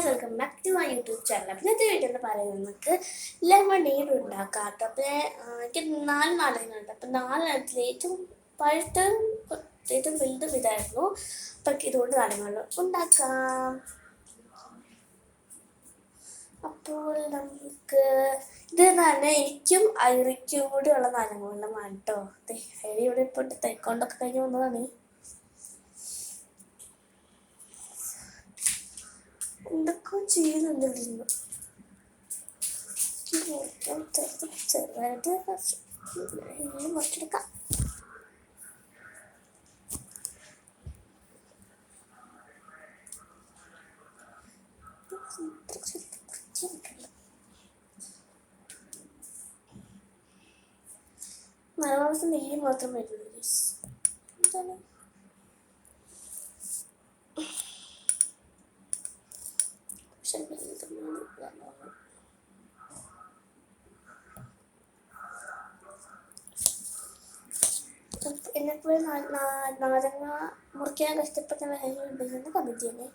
Welcome back to my YouTube channel. അപ്പോൾ ഇന്നത്തെ video എന്ന് പറയുന്നത് നമുക്ക് ലെമണേഡ് ഉണ്ടാക്കാം. അപ്പോൾ എനിക്ക് 4 നാരങ്ങയുണ്ട്. അപ്പോൾ 4 ഏറ്റവും പഴുത്തതും ഏറ്റവും വലുതും ഇതായിരുന്നു. അപ്പം ഇതുകൊണ്ട് നാരങ്ങ ഉണ്ടാക്കാം. അപ്പോൾ നമുക്ക് ഇത് തന്നെ എനിക്കും ഐറിക്കും കൂടി ഉള്ള നാരങ്ങ കേട്ടോ. ഐറി ഇവിടെ ഇപ്പോൾ തൈക്കൊണ്ടൊക്കെ കഴിഞ്ഞ് വന്നതാണ്. എന്തൊക്കെ ചെയ്യുന്നുണ്ട് ഇവിടുന്ന്. ചെറുതായിട്ട് മുറിച്ചെടുക്കാം. മലമാസം നെയ്യ് മാത്രം വരുള്ളൂ. എന്താണ് എന്നെപ്പോലെ നാരങ്ങ മുറിക്കാൻ കഷ്ടപ്പെട്ട ഉണ്ടെന്ന് കമന്റ് ചെയ്യണേ.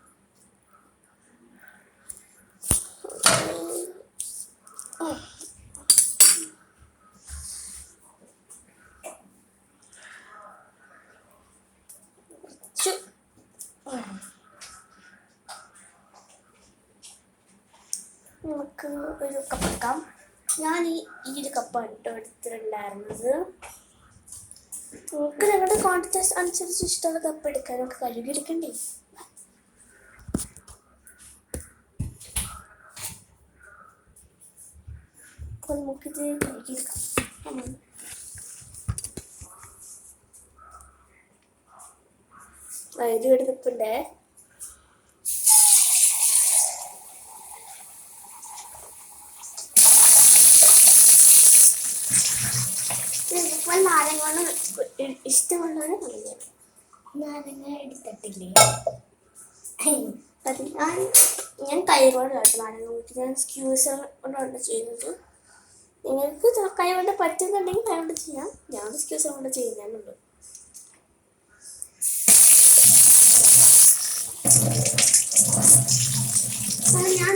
നമുക്ക് ഒരു കപ്പ് എടുക്കാം. ഞാൻ ഈ ഒരു കപ്പാണ് കേട്ടോ എടുത്തിട്ടുണ്ടായിരുന്നത്. നമുക്ക് നിങ്ങളുടെ ക്വാണ്ടിറ്റി അനുസരിച്ച് ഇഷ്ടമുള്ള കപ്പ് എടുക്കാൻ നമുക്ക് കഴുകി എടുക്കണ്ടേ. അപ്പോൾ നമുക്കിത് കഴുകിയെടുക്കാം. ഇത് ഇവിടെ നിൽപ്പുണ്ടേ. നാരങ്ങ ഇഷ്ടമുള്ളവരെ പറയാം. നാരങ്ങ എടുത്തിട്ടില്ലേ? ഞാൻ കൈകൊണ്ട് കേട്ടോ നാരങ്ങ ഊറ്റി. ഞാൻ സ്ക്യൂസർ കൊണ്ടാണ് ചെയ്യുന്നത്. നിങ്ങൾക്ക് കൈ കൊണ്ട് പറ്റുന്നുണ്ടെങ്കിൽ കൈ കൊണ്ട് ചെയ്യാം. ഞാൻ സ്ക്യൂസർ കൊണ്ട് ചെയ്യുന്നുണ്ട്. ഞാൻ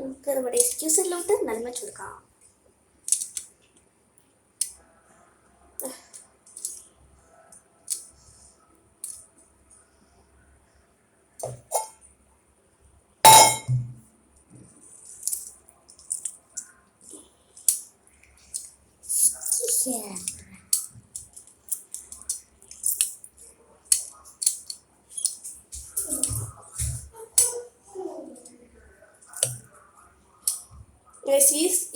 നമുക്ക് നമ്മുടെ എക്സ്ക്യൂസറിലോട്ട് നന്മ കൊടുക്കാം.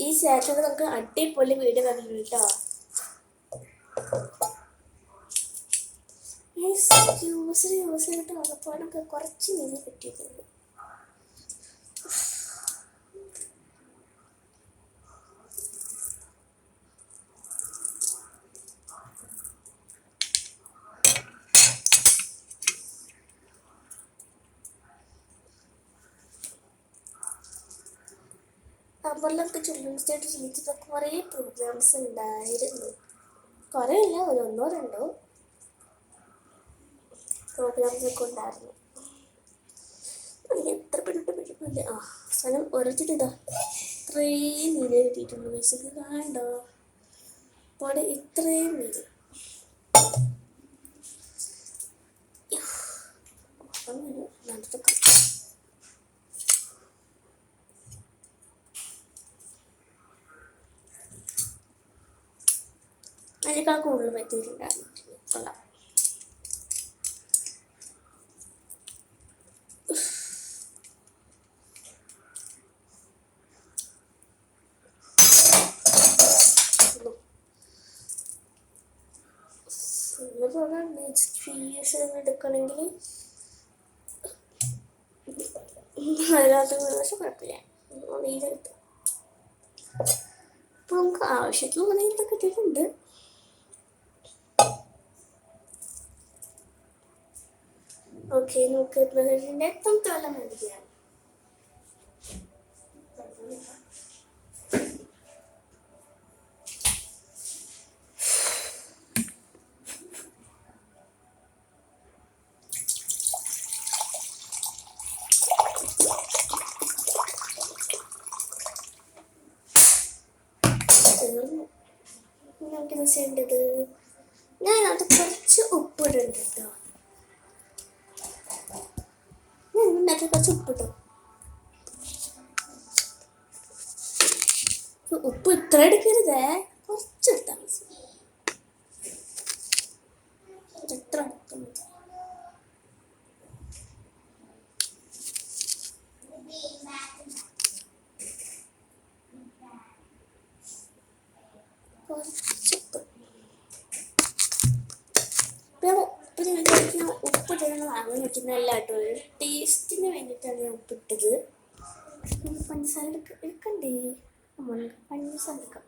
ഈ ചേട്ടന് നമുക്ക് അടിപൊളി വീഡിയോ കണ്ടിട്ടുണ്ട് കേട്ടോ. യൂസ് ചെയ്തിട്ട് ഉറപ്പാടൊക്കെ കുറച്ച് നീങ്ങി കിട്ടിയിട്ടുണ്ട്. നമ്പറിലൊക്കെ ചിൽഡ്രൻസ് ഡേ റിലേറ്റഡ് കുറേ പ്രോഗ്രാംസ് ഉണ്ടായിരുന്നു. കുറേ ഇല്ല, ഒരു 1-2 പ്രോഗ്രാംസ് ഒക്കെ ഉണ്ടായിരുന്നു. എത്ര പെട്ടെന്ന് സ്ഥലം ഓരോരുത്തർ ഇതാ ഇത്രയും നീര് കിട്ടിയിട്ടുണ്ട്. വയസ്സൊക്കെ കാണണ്ടോ അവിടെ ഇത്രയും നീര്. നടത്തൊക്കെ അതിനേക്കാൾ കൂടുതൽ പറ്റിയിട്ടുണ്ടായിരുന്നു. കൊള്ളാം. എടുക്കണമെങ്കിൽ അതിനകത്ത് പക്ഷെ കുഴപ്പമില്ല. നീരെടുത്ത് അപ്പോൾ നമുക്ക് ആവശ്യത്തിലുള്ള നീരൊക്കെ കിട്ടിയിട്ടുണ്ട്. ഓക്കെ, നമുക്ക് ഇതിൻ്റെ എത്താമത്തെ വെള്ളം മേടിക്കാം. എങ്ങനെയാണ് ചെയ്യേണ്ടത്? ഞാൻ അത് കുറച്ച് ഉപ്പിടുന്നുണ്ട് കേട്ടോ. ഞാൻ ഉണ്ടാക്കി കുറച്ച് ഉപ്പിട്ടു. ഉപ്പ് ഇത്ര എടുക്കരുതേ, കുറച്ചെടുത്താൽ മതി. എത്ര എടുത്താൽ മതി. കുറച്ചുപ്പ്. ഉപ്പിട്ടാണ് വാങ്ങാൻ വെക്കുന്നതല്ല കേട്ടോ, ഒരു ടേസ്റ്റിന് വേണ്ടിയിട്ടാണ് ഞാൻ ഉപ്പിട്ടത്. പഞ്ചസാര എടുക്കണ്ടേ? നമ്മൾ പഞ്ചസാര എടുക്കാം.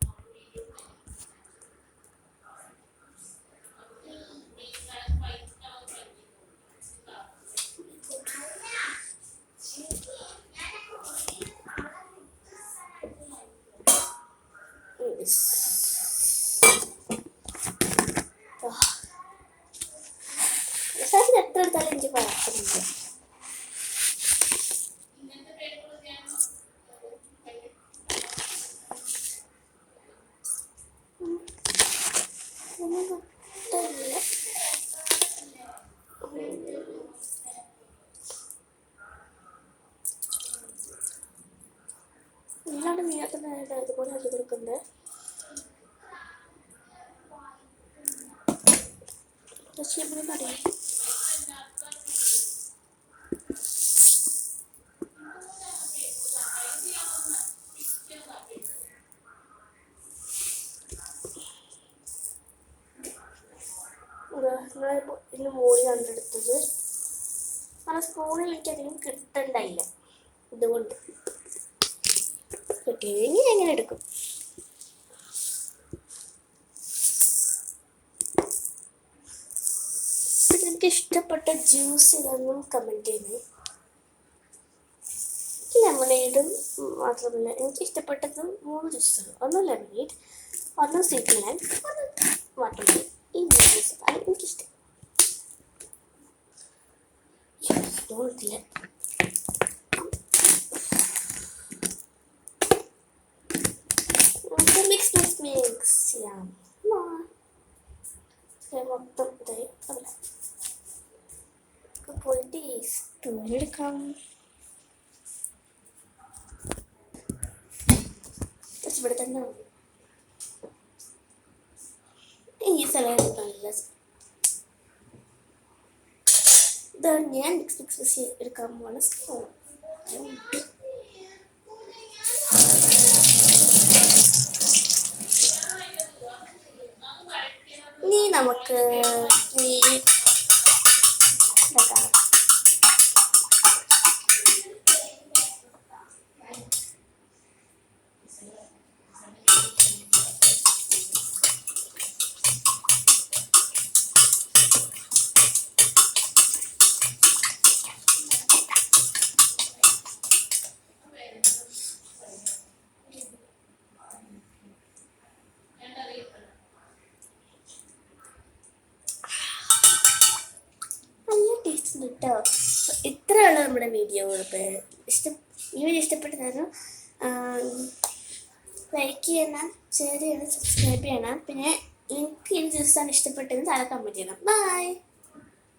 എത്ര എടുത്താലും എനിക്ക് കുഴപ്പമില്ല. എല്ലാവരും നീളത്തിനായിട്ട് ഇതുപോലെ ആക്കി കൊടുക്കുന്നത്. പക്ഷേ ഇവിടെ പറയാം, ഇതിന് മോളി കണ്ടെടുത്തത് ആ സ്പൂണിൽ എനിക്ക് അധികം കിട്ടണ്ടായില്ല, ഇതുകൊണ്ട് കിട്ടിയെങ്കിൽ എങ്ങനെ എടുക്കും. എനിക്ക് ഇഷ്ടപ്പെട്ട ജ്യൂസ് ഇതൊന്നും കമൻറ്റ് ചെയ്യുന്നത്. ലെമണേഡും മാത്രമല്ല, എനിക്ക് ഇഷ്ടപ്പെട്ടത് 3 ജ്യൂസാണ്. ഒന്ന് ലെമണേഡ്, ഒന്ന് സ്വീറ്റ് ലെമൺ, ഒന്ന് വാട്ടർമെലൺ. ഈ 3 ജ്യൂസാണ് എനിക്കിഷ്ടം. തോന്നില്ല. മിക്സ് ചെയ്യാം. മൊത്തം ഇതായി അല്ല പോയിട്ട് സ്പൂണെടുക്കാം. ഇവിടെ തന്നെ ഈ സ്ഥലം നല്ല ഇതാണ് ഞാൻ മിക്സ് എടുക്കാൻ പോകുന്ന സ്പൂൺ. ഇനി നമുക്ക് കേട്ടോ. ഇത്രയുള്ള നമ്മുടെ വീഡിയോകൾ. വീഡിയോ ഇഷ്ടപ്പെട്ടതാണ് ലൈക്ക് ചെയ്യണം, ഷെയർ ചെയ്യണം, സബ്സ്ക്രൈബ് ചെയ്യണം. പിന്നെ എനിക്ക് ഈ ജ്യൂസാണ് ഇഷ്ടപ്പെട്ടതെന്ന് താഴെ കമൻറ്റ് ചെയ്യണം. ബൈ.